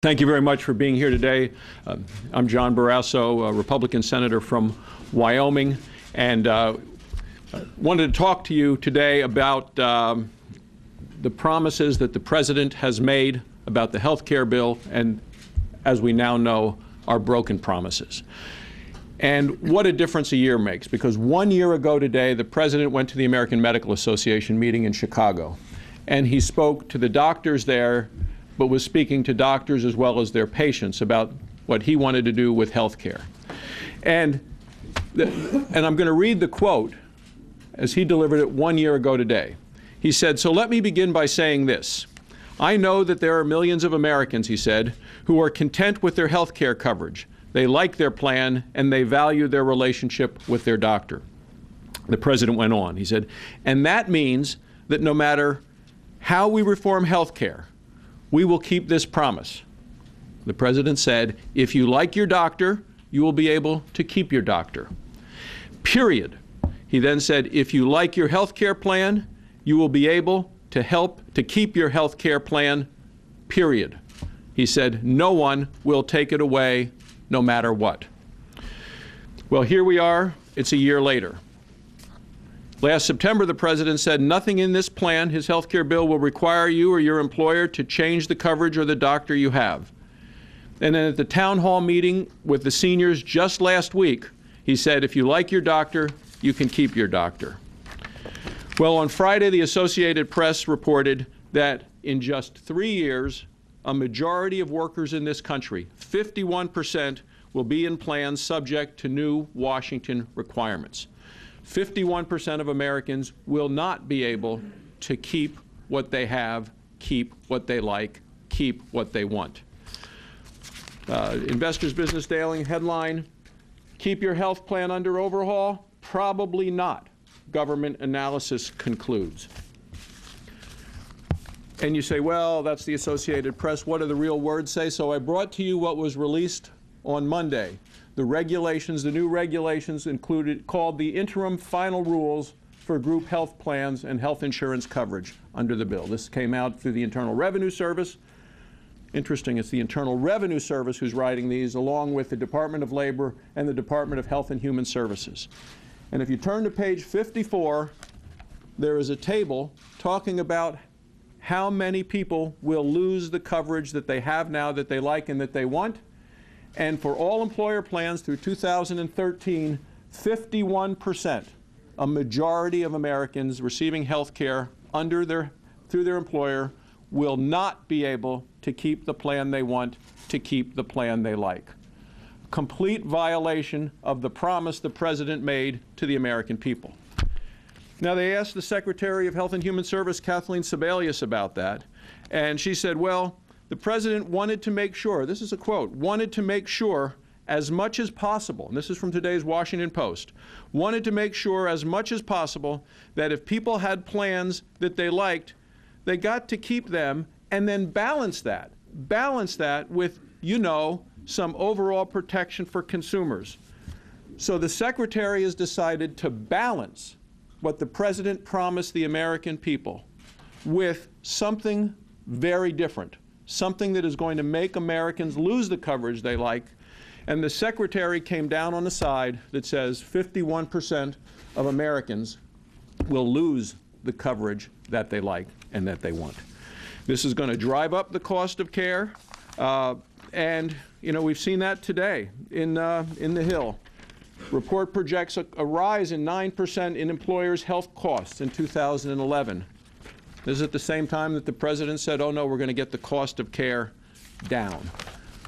Thank you very much for being here today. I'm John Barrasso, a Republican senator from Wyoming, and wanted to talk to you today about the promises that the President has made about the health care bill and, as we now know, are broken promises. And what a difference a year makes, because 1 year ago today, the President went to the American Medical Association meeting in Chicago, and he spoke to the doctors there, but was speaking to doctors as well as their patients about what he wanted to do with health care. And I'm going to read the quote as he delivered it 1 year ago today. He said, "So let me begin by saying this. I know that there are millions of Americans," he said, "who are content with their health care coverage. They like their plan and they value their relationship with their doctor." The President went on. He said, "And that means that no matter how we reform health care, we will keep this promise." The President said, "If you like your doctor, you will be able to keep your doctor. Period." He then said, "If you like your health care plan, you will be able to help to keep your health care plan. Period." He said, "No one will take it away, no matter what." Well, here we are. It's a year later. Last September, the President said nothing in this plan, his health care bill, will require you or your employer to change the coverage or the doctor you have. And then at the town hall meeting with the seniors just last week, he said, if you like your doctor, you can keep your doctor. Well, on Friday, the Associated Press reported that in just 3 years, a majority of workers in this country, 51%, will be in plans subject to new Washington requirements. 51% of Americans will not be able to keep what they have, keep what they like, keep what they want. Investor's Business Daily headline, "Keep your health plan under overhaul? Probably not," government analysis concludes. And you say, well, that's the Associated Press. What do the real words say? So I brought to you what was released on Monday. The regulations, the new regulations included, called the Interim Final Rules for Group Health Plans and Health Insurance Coverage under the bill. This came out through the Internal Revenue Service. Interesting, it's the Internal Revenue Service who's writing these, along with the Department of Labor and the Department of Health and Human Services. And if you turn to page 54, there is a table talking about how many people will lose the coverage that they have now that they like and that they want. And for all employer plans through 2013, 51%, a majority of Americans receiving health care through their employer, will not be able to keep the plan they want, to keep the plan they like. Complete violation of the promise the President made to the American people. Now, they asked the Secretary of Health and Human Services, Kathleen Sebelius, about that, and she said, well, the President wanted to make sure, this is a quote, wanted to make sure as much as possible, and this is from today's Washington Post, wanted to make sure as much as possible that if people had plans that they liked, they got to keep them and then balance that with, some overall protection for consumers. So the Secretary has decided to balance what the President promised the American people with something very different. Something that is going to make Americans lose the coverage they like. And the Secretary came down on the side that says 51% of Americans will lose the coverage that they like and that they want. This is going to drive up the cost of care. And, we've seen that today in the Hill. Report projects a rise in 9% in employers' health costs in 2011. This is at the same time that the President said, oh no, we're going to get the cost of care down.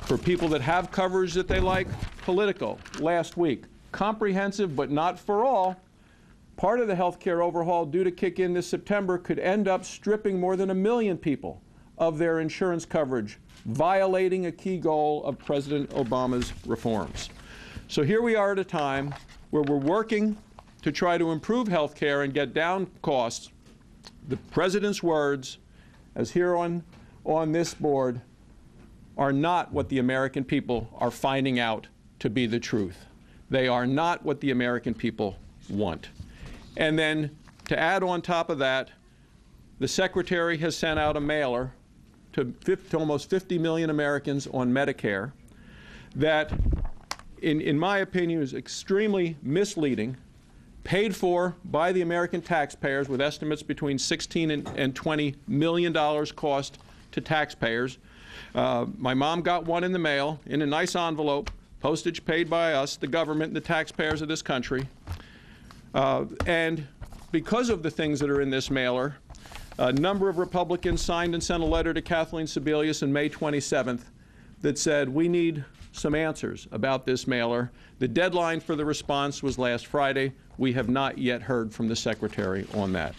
For people that have coverage that they like, Politico last week, comprehensive but not for all. Part of the health care overhaul due to kick in this September could end up stripping more than 1 million people of their insurance coverage, violating a key goal of President Obama's reforms. So here we are at a time where we're working to try to improve health care and get down costs. The President's words, as here on this board, are not what the American people are finding out to be the truth. They are not what the American people want. And then to add on top of that, the Secretary has sent out a mailer to almost 50 million Americans on Medicare that, in my opinion, is extremely misleading, paid for by the American taxpayers with estimates between $16 and $20 million cost to taxpayers. My mom got one in the mail in a nice envelope, postage paid by us, the government, the taxpayers of this country. And because of the things that are in this mailer, a number of Republicans signed and sent a letter to Kathleen Sebelius on May 27th that said, we need some answers about this mailer. The deadline for the response was last Friday. We have not yet heard from the Secretary on that.